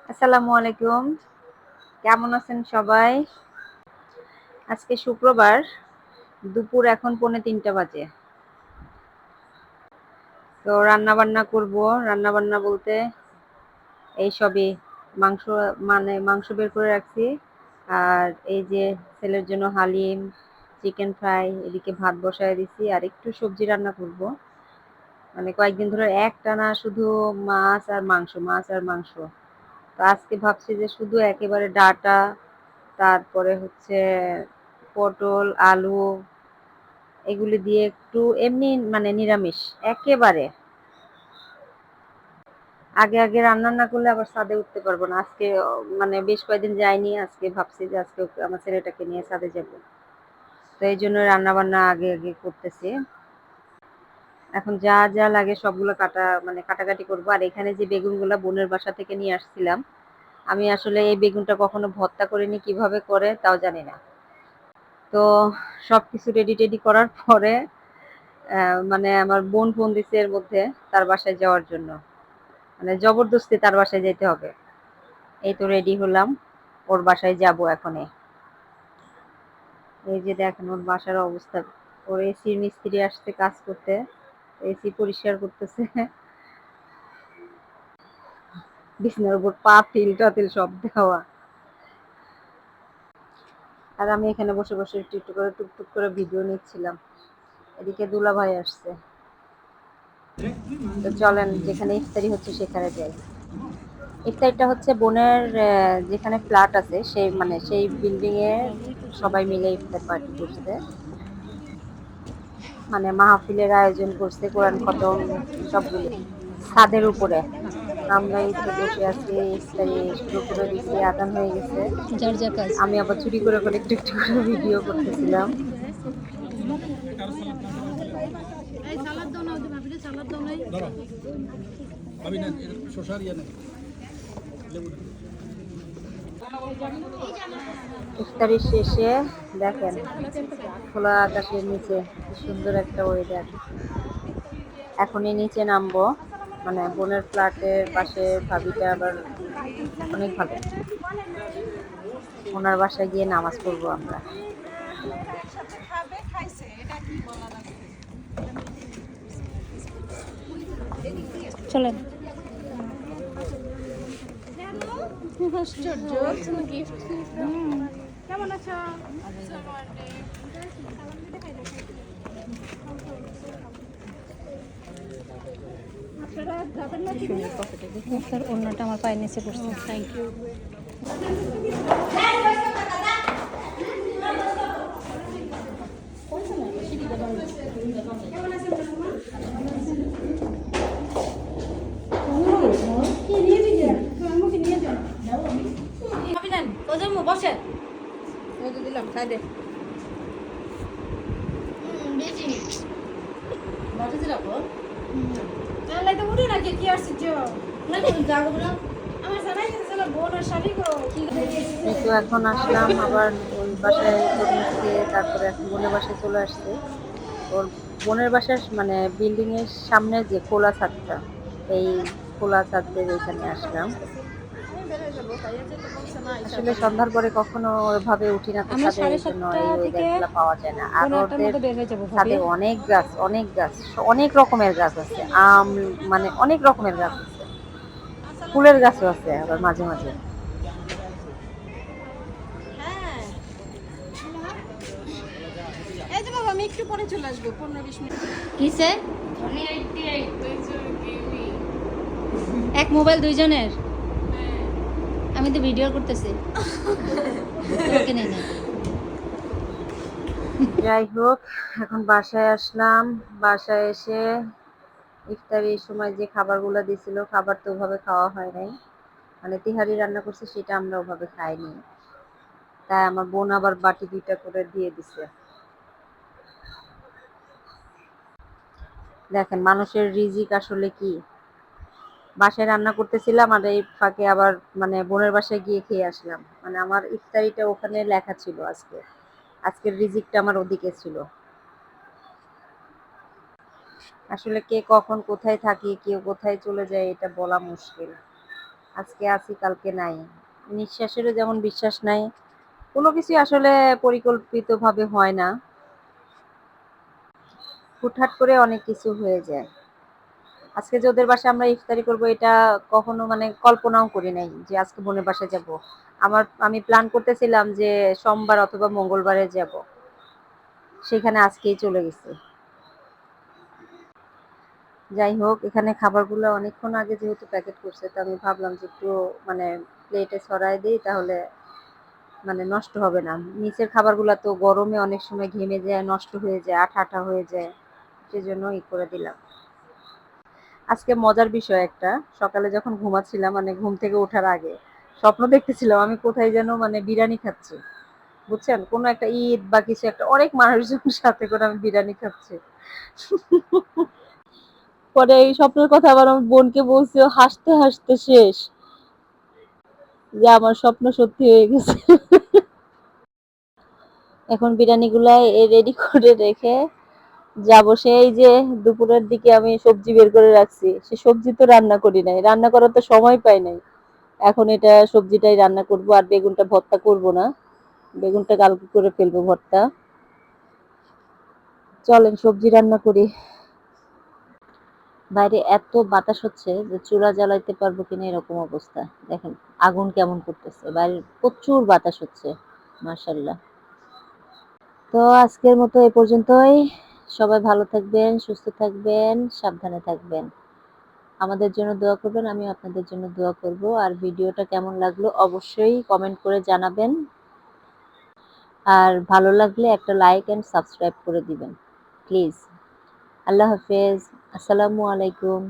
আসসালামু আলাইকুম। কেমন আছেন সবাই? আজকে শুক্রবার, দুপুর এখন 2:45 বাজে। তো রান্নাবান্না করব। রান্নাবান্না বলতে এই সবই মাংস, মানে মাংস বের করে রাখছি। আর এই যে ছেলের জন্য হালিম, চিকেন ফ্রাই, এদিকে ভাত বসায় দিছি আর একটু সবজি রান্না করব। মানে কয়েকদিন ধরে একটানা শুধু মাছ আর মাংস, মাছ আর মাংস। তো আজকে ভাবছি যে শুধু একেবারে ডাটা, তারপরে হচ্ছে পটল, আলু এগুলি দিয়ে একটু এমনি মানে নিরামিষ একেবারে। আগে রান্না না করলে আবার ছাদে উঠতে পারবো না। আজকে মানে বেশ কয়েকদিন যাইনি, আজকে ভাবছি যে আজকে আমার ছেলেটাকে নিয়ে ছাদে যাব। তো এই জন্য রান্না-বান্না আগে করতেছি। এখন যা যা লাগে সবগুলো কাটাকাটি করব। আর এখানে যে বেগুনগুলা বোনের বাসা থেকে নিয়ে আসছিলাম, আমি আসলে এই বেগুনটা কখনো ভর্তা করিনি, কিভাবে করে তাও জানি না। তো সবকিছু রেডি করার পরে মানে আমার বোন ফোন দিছে এর মধ্যে তার বাসায় যাওয়ার জন্য। মানে জবরদস্তি তার বাসায় যেতে হবে। এই তো রেডি হলাম, ওর বাসায় যাব এখনই। এই যে দেখেন ওর বাসার অবস্থা। ওর এসির মিস্ত্রি আসছে কাজ করতে, এসি পরিষ্কার করতেছে। বিছানার উপর পাতিল টাতিল সব দেওয়া। আর আমি এখানে বসে একটু করে টুকটুক করে ভিডিও নিচ্ছিলাম। এদিকে দুলাভাই আসছে। তো চলেন যেখানে ইফতারি হচ্ছে সেখানে যাই। ইফতারিটা হচ্ছে বোনের যেখানে ফ্ল্যাট আছে সেই বিল্ডিং এ সবাই মিলে ইফতার পার্টি করছে। মানে মাহফিলের আয়োজন করছে, কোরআন খতম সবগুলো ছাদের উপরে। আমরা এই তো বসে আছি, ইফতারি শুরু করে দিছি, আজান হয়ে গেছে। যার যা কাজ। আমি আবার চুরি করে একটু করে ভিডিও করতেছিলাম। ইফতারি শেষে দেখেন খোলা আকাশের নিচে কি সুন্দর একটা ওয়েদার। এখনই নিচে নামবো। মানে বোনের ফ্ল্যাটের পাশে ভাবিটা আবার অনেক ভালো, ওনার বাসায় গিয়ে নামাজ পড়বো আমরা। চলেন। কেমন আছো? আপনারা যাবেন না কি? স্যার অন্যটা আমার পায়ের নিচে পড়ছে। Thank you. বসেন দিলাম খাই দে উঠে নাকি কি আশ্চর্য আমার জানাই গেছে চলো বোন আর শাড়ি গো এই তো এখন আসলাম আবার ওই বাসায় থেকে, তারপরে এখন বোনের বাসায় চলে আসছে। ওর বোনের বাসার মানে বিল্ডিং এর সামনে যে খোলা ছাদটা, এই খোলা ছাদের এখানে আসলাম। আসলে সন্ধ্যার পরে কখনো ওইভাবে উঠি না তো আমরা ছাদে, এই জন্য 7:30 এই থেকে ওয়েদারগুলো পাওয়া যায় না। আর 8:30টার ওদের মধ্যে বের হয়ে যাবো ভাবি। ছাদে অনেক গাছ অনেক রকমের গাছ আছে। আম, মানে অনেক রকমের গাছ আছে, ফুলের গাছও আছে আবার মাঝে মাঝে। হ্যাঁ এই যে বাবা আমি একটু পরে চলে আসবো 15-20 মিনিট কিসে এক মোবাইল দুইজনের? আমি তো ভিডিও করতেছি। তোমাকে নেই না। যাই হোক, এখন বাসায় আসলাম। বাসায় এসে ইফতারির সময় যে খাবারগুলো দিছিল, খাবার তো ওভাবে খাওয়া হয় নাই। মানে তিহারি রান্না করছে সেটা আমরা ওভাবে খাইনি। তাই আমার বোন আবার বাটি 2টা করে দিয়ে দিছে। দেখেন মানুষের রিজিক আসলে কি। বাসায় রান্না করতেছিলাম আর এই ফাঁকে আবার মানে বোনের বাসায় গিয়ে খেয়ে আসলাম। মানে আমার ইফতারিটা ওখানে লেখা ছিল আজকে। আজকের রিজিকটা আমার ওদিকে ছিল। আসলে কে কখন কোথায় থাকি, কেউ কোথায় চলে যায় এটা বলা মুশকিল। আজকে আছি কালকে নাই, নিঃশ্বাসেরও যেমন বিশ্বাস নাই, কোনো কিছু আসলে পরিকল্পিতভাবে হয় না, হুটহাট করে অনেক কিছু হয়ে যায়। আজকে যে ওদের বাসায় আমরা ইফতারি করব এটা কখনো মানে কল্পনাও করি নাই যে আজকে বোনের বাসায় যাব। আমি প্ল্যান করতেছিলাম যে সোমবার অথবা মঙ্গলবারে যাব, সেখানে আজকেই চলে গেছে। যাই হোক, এখানে খাবারগুলো অনেকক্ষণ আগে যেহেতু প্যাকেট করছে, তো আমি ভাবলাম যে একটু মানে প্লেটে ছড়াই দিই, তাহলে মানে নষ্ট হবে না। নিচের খাবারগুলো তো গরমে অনেক সময় ঘেমে যায়, নষ্ট হয়ে যায়, আঠা আঠা হয়ে যায়, সেজন্য করে দিলাম। আজকে মজার বিষয় একটা, সকালে যখন ঘুমাচ্ছিলাম মানে ঘুম থেকে ওঠার আগে স্বপ্ন দেখতেছিলাম আমি কোথায় যেন মানে বিরিয়ানি খাচ্ছি, বুঝছেন, কোনো একটা ঈদ বা কিছু একটা, অনেক মানুষজন সাথে করে আমি বিরিয়ানি খাচ্ছি। পরে এই স্বপ্নের কথা আবার আমার বোনকে বলছি, ও হাসতে হাসতে শেষ, যে আমার স্বপ্ন সত্যি হয়ে গেছে। এখন বিরিয়ানি গুলা রেডি করে রেখে যাবো। সেই যে দুপুরের দিকে আমি সবজি বের করে রাখছি, সে সবজি তো রান্না করি নাই, রান্না করার তো সময় পাই নাই। এখন এটা সবজিটাই রান্না করব, আর বেগুনটা ভর্তা করব না, বেগুনটা কালকে করে ফেলবো ভর্তা। চলেন সবজি রান্না করি। বাইরে এত বাতাস হচ্ছে যে চুলা জ্বালাইতে পারবো কিনা এরকম অবস্থা। দেখেন আগুন কেমন করতেছে, বাইরে প্রচুর বাতাস হচ্ছে। মাশাল্লাহ। তো আজকের মতো এ পর্যন্তই। সবাই ভালো থাকবেন, সুস্থ থাকবেন, সাবধানে থাকবেন। আমাদের জন্য দোয়া করবেন, আমি আপনাদের জন্য দোয়া করব। আর ভিডিওটা কেমন লাগলো অবশ্যই কমেন্ট করে জানাবেন। আর ভালো লাগলে একটা লাইক এন্ড সাবস্ক্রাইব করে দিবেন প্লিজ। আল্লাহ হাফেজ। আসসালামু আলাইকুম।